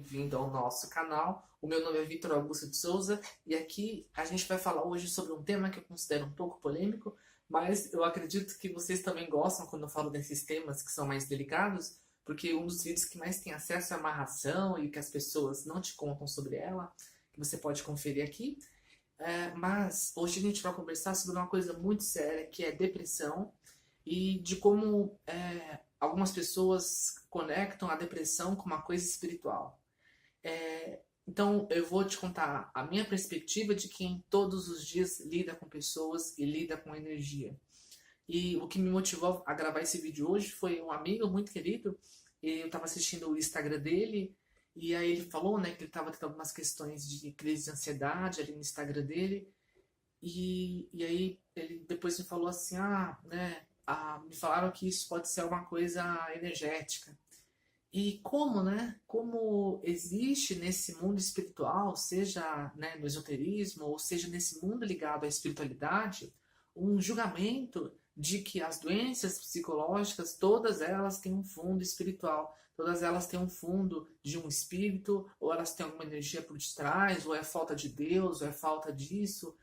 bem-vindo ao nosso canal. O meu nome é Vitor Augusto de Souza e aqui a gente vai falar hoje sobre um tema que eu considero um pouco polêmico, mas eu acredito que vocês também gostam quando eu falo desses temas que são mais delicados, porque um dos vídeos que mais tem acesso é a amarração e que as pessoas não te contam sobre ela, que você pode conferir aqui. Mas hoje a gente vai conversar sobre uma coisa muito séria, que é depressão, e de como algumas pessoas conectam a depressão com uma coisa espiritual. Então eu vou te contar a minha perspectiva de quem todos os dias lida com pessoas e lida com energia. E o que me motivou a gravar esse vídeo hoje foi um amigo muito querido. Eu estava assistindo o Instagram dele e aí ele falou, né, que ele estava tendo algumas questões de crise de ansiedade ali no Instagram dele. E aí ele depois me falou assim, me falaram que isso pode ser uma coisa energética. E como, né? Como existe nesse mundo espiritual, seja, né, no esoterismo, ou seja nesse mundo ligado à espiritualidade, um julgamento de que as doenças psicológicas, todas elas têm um fundo espiritual, todas elas têm um fundo de um espírito, ou elas têm alguma energia por detrás, ou é falta de Deus, ou é falta disso,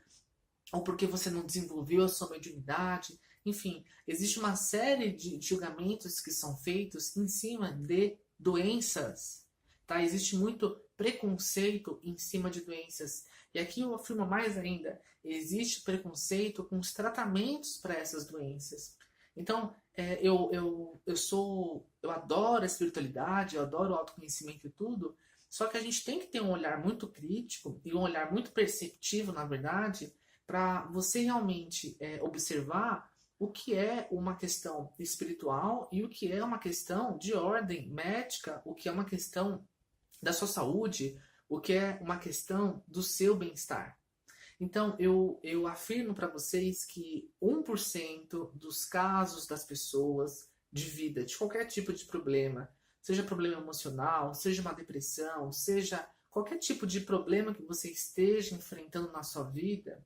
ou porque você não desenvolveu a sua mediunidade. Enfim, existe uma série de julgamentos que são feitos em cima de doenças, tá? Existe muito preconceito em cima de doenças. E aqui eu afirmo mais ainda, existe preconceito com os tratamentos para essas doenças. Então, eu adoro a espiritualidade, eu adoro o autoconhecimento e tudo, só que a gente tem que ter um olhar muito crítico e um olhar muito perceptivo, na verdade, para você realmente observar o que é uma questão espiritual e o que é uma questão de ordem médica, o que é uma questão da sua saúde, o que é uma questão do seu bem-estar. Então, eu afirmo para vocês que 1% dos casos das pessoas de vida, de qualquer tipo de problema, seja problema emocional, seja uma depressão, seja qualquer tipo de problema que você esteja enfrentando na sua vida,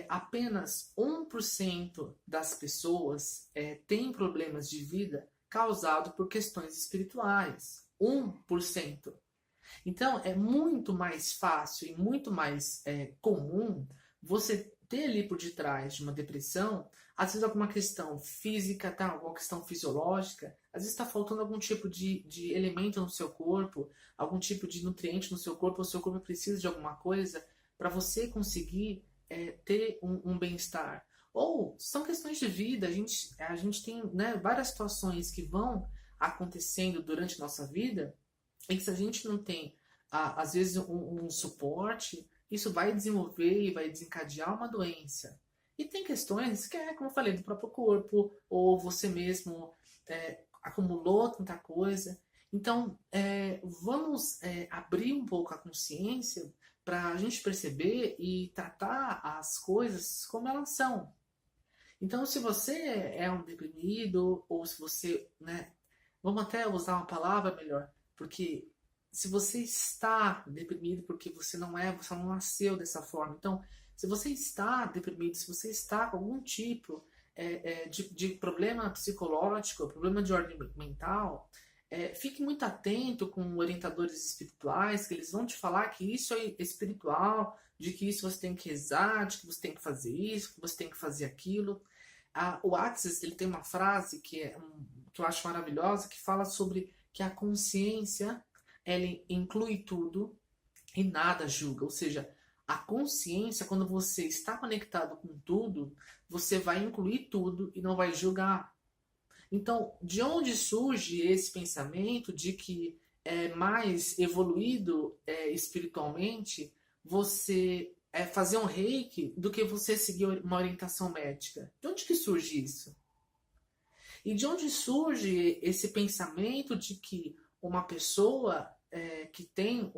apenas 1% das pessoas tem problemas de vida causados por questões espirituais. 1%. Então, é muito mais fácil e muito mais comum você ter ali por detrás de uma depressão, às vezes alguma questão física, tá? Alguma questão fisiológica, às vezes está faltando algum tipo de elemento no seu corpo, algum tipo de nutriente no seu corpo, o seu corpo precisa de alguma coisa para você conseguir ter um bem-estar. Ou são questões de vida, a gente tem, né, várias situações que vão acontecendo durante nossa vida e que se a gente não tem, às vezes, um suporte, isso vai desenvolver e vai desencadear uma doença. E tem questões que como eu falei, do próprio corpo, ou você mesmo acumulou tanta coisa. Então, vamos abrir um pouco a consciência para a gente perceber e tratar as coisas como elas são. Então, se você é um deprimido, ou se você, né, vamos até usar uma palavra melhor, porque se você está deprimido porque você não nasceu dessa forma. Então, se você está deprimido, se você está com algum tipo de problema psicológico, problema de ordem mental, fique muito atento com orientadores espirituais, que eles vão te falar que isso é espiritual, de que isso você tem que rezar, de que você tem que fazer isso, que você tem que fazer aquilo. O Axis, ele tem uma frase que eu acho maravilhosa, que fala sobre que a consciência, ela inclui tudo e nada julga. Ou seja, a consciência, quando você está conectado com tudo, você vai incluir tudo e não vai julgar. Então, de onde surge esse pensamento de que é mais evoluído espiritualmente você fazer um reiki do que você seguir uma orientação médica? De onde que surge isso? E de onde surge esse pensamento de que uma pessoa que tem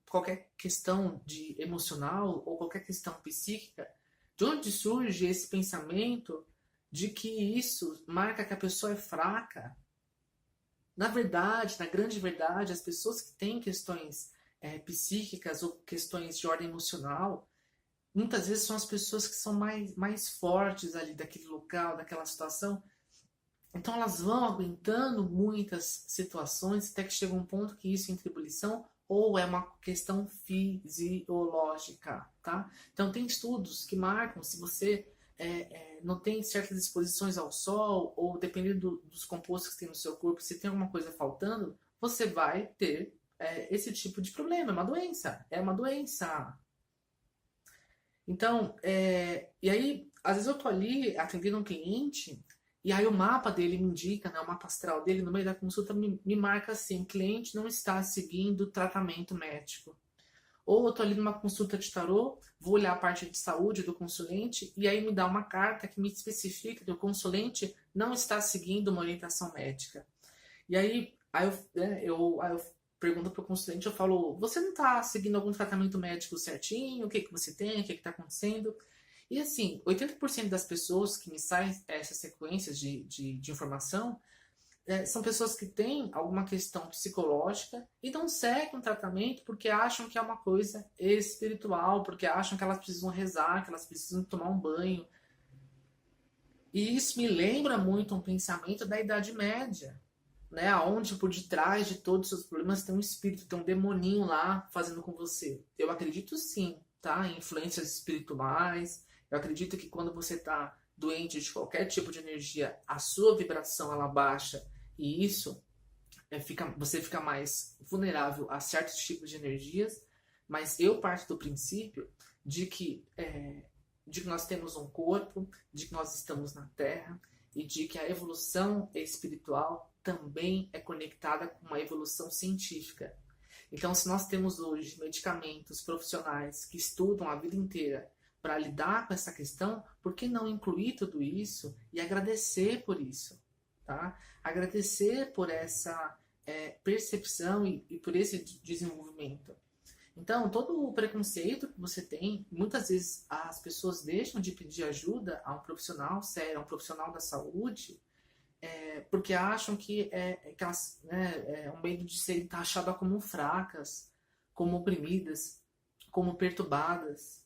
qualquer questão de emocional ou qualquer questão psíquica, de onde surge esse pensamento de que isso marca que a pessoa é fraca? Na verdade, na grande verdade, as pessoas que têm questões psíquicas ou questões de ordem emocional, muitas vezes são as pessoas que são mais fortes ali daquele local, daquela situação, Então elas vão aguentando muitas situações até que chega um ponto que isso entra em ebulição ou é uma questão fisiológica, tá? Então tem estudos que marcam se você não tem certas exposições ao sol ou dependendo dos compostos que tem no seu corpo, se tem alguma coisa faltando, você vai ter esse tipo de problema, é uma doença, é uma doença. Então, e aí, às vezes eu tô ali atendendo um cliente, e aí o mapa dele me indica, né, o mapa astral dele, no meio da consulta, me marca assim, o cliente não está seguindo o tratamento médico. Ou eu tô ali numa consulta de tarô, vou olhar a parte de saúde do consulente, e aí me dá uma carta que me especifica que o consulente não está seguindo uma orientação médica. E aí eu pergunto pro consulente, eu falo, você não está seguindo algum tratamento médico certinho? O que que você tem? O que que está acontecendo? E assim, 80% das pessoas que me saem essas sequências de informação são pessoas que têm alguma questão psicológica e não seguem um tratamento porque acham que é uma coisa espiritual, porque acham que elas precisam rezar, que elas precisam tomar um banho. E isso me lembra muito um pensamento da Idade Média, né? Onde por detrás de todos os seus problemas tem um espírito, tem um demoninho lá fazendo com você. Eu acredito sim, tá? Em influências espirituais. Eu acredito que quando você está doente de qualquer tipo de energia, a sua vibração ela baixa e isso você fica mais vulnerável a certos tipos de energias. Mas eu parto do princípio de que de que nós temos um corpo, de que nós estamos na Terra e de que a evolução espiritual também é conectada com uma evolução científica. Então, se nós temos hoje medicamentos profissionais que estudam a vida inteira para lidar com essa questão, por que não incluir tudo isso e agradecer por isso? Tá? Agradecer por essa percepção e por esse desenvolvimento. Então, todo o preconceito que você tem, muitas vezes as pessoas deixam de pedir ajuda a um profissional sério, a um profissional da saúde, porque acham que elas, né, é um medo de serem taxadas como fracas, como oprimidas, como perturbadas.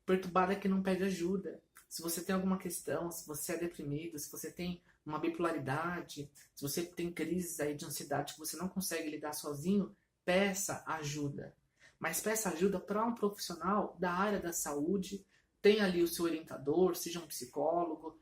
Perturbada é que não pede ajuda. Se você tem alguma questão, se você é deprimido, se você tem uma bipolaridade, se você tem crises aí de ansiedade que você não consegue lidar sozinho, peça ajuda. Mas peça ajuda para um profissional da área da saúde, tenha ali o seu orientador, seja um psicólogo,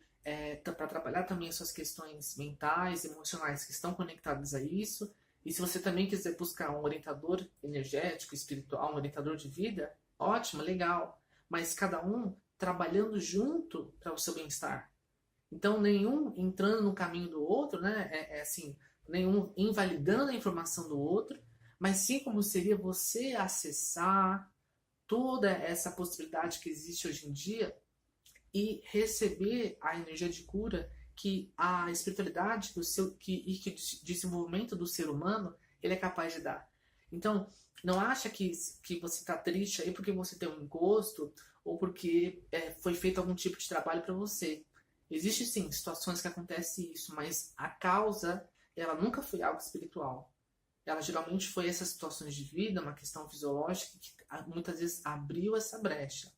para trabalhar também as suas questões mentais, emocionais que estão conectadas a isso. E se você também quiser buscar um orientador energético, espiritual, um orientador de vida, ótimo, legal. Mas cada um trabalhando junto para o seu bem-estar. Então, nenhum entrando no caminho do outro, né? Assim, nenhum invalidando a informação do outro, mas sim como seria você acessar toda essa possibilidade que existe hoje em dia e receber a energia de cura que a espiritualidade do seu que o desenvolvimento do ser humano ele é capaz de dar. Então, não acha que você está triste aí porque você tem um encosto ou porque foi feito algum tipo de trabalho para você. Existe sim situações que acontece isso, mas a causa ela nunca foi algo espiritual. Ela geralmente foi essas situações de vida, uma questão fisiológica que muitas vezes abriu essa brecha.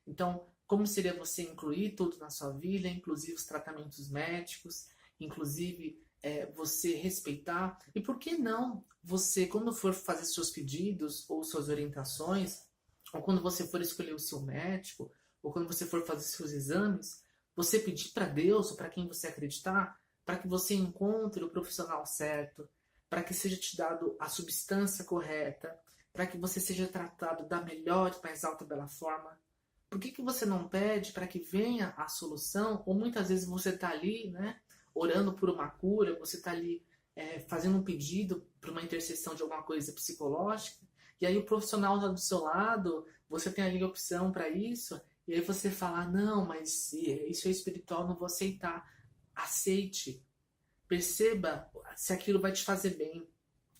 Então, como seria você incluir tudo na sua vida, inclusive os tratamentos médicos, inclusive você respeitar? E por que não você, quando for fazer seus pedidos ou suas orientações, ou quando você for escolher o seu médico, ou quando você for fazer seus exames, você pedir para Deus ou para quem você acreditar, para que você encontre o profissional certo, para que seja te dado a substância correta, para que você seja tratado da melhor e mais alta bela forma. Por que você não pede para que venha a solução? Ou muitas vezes você está ali, né, orando por uma cura, você está ali fazendo um pedido para uma intercessão de alguma coisa psicológica, e aí o profissional está do seu lado, você tem ali a opção para isso, e aí você fala, não, mas isso é espiritual, não vou aceitar. Aceite. Perceba se aquilo vai te fazer bem,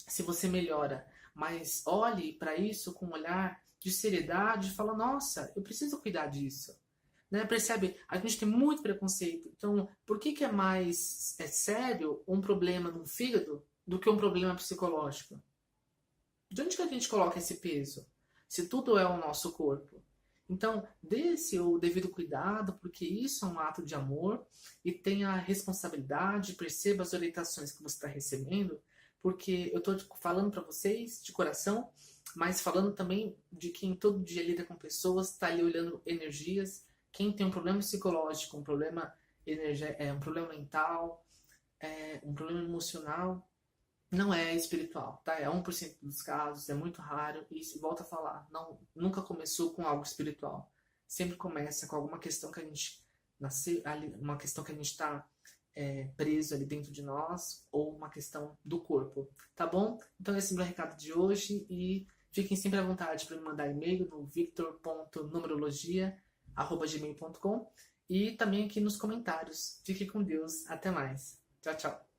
se você melhora. Mas olhe para isso com um olhar de seriedade e fala, nossa, eu preciso cuidar disso. Né? Percebe? A gente tem muito preconceito. Então, por que é mais sério um problema no fígado do que um problema psicológico? De onde que a gente coloca esse peso? Se tudo é o nosso corpo. Então, dê seu devido cuidado, porque isso é um ato de amor, e tenha a responsabilidade, perceba as orientações que você está recebendo, porque eu estou falando para vocês de coração, mas falando também de quem todo dia lida com pessoas, está ali olhando energias, quem tem um problema psicológico, um problema, um problema mental, um problema emocional, não é espiritual, tá? É 1% dos casos, é muito raro e volta a falar, não, nunca começou com algo espiritual. Sempre começa com alguma questão que a gente nasceu, uma questão que a gente está preso ali dentro de nós ou uma questão do corpo, tá bom? Então esse é o meu recado de hoje e fiquem sempre à vontade para me mandar e-mail no victor.numerologia@gmail.com e também aqui nos comentários. Fique com Deus. Até mais. Tchau, tchau.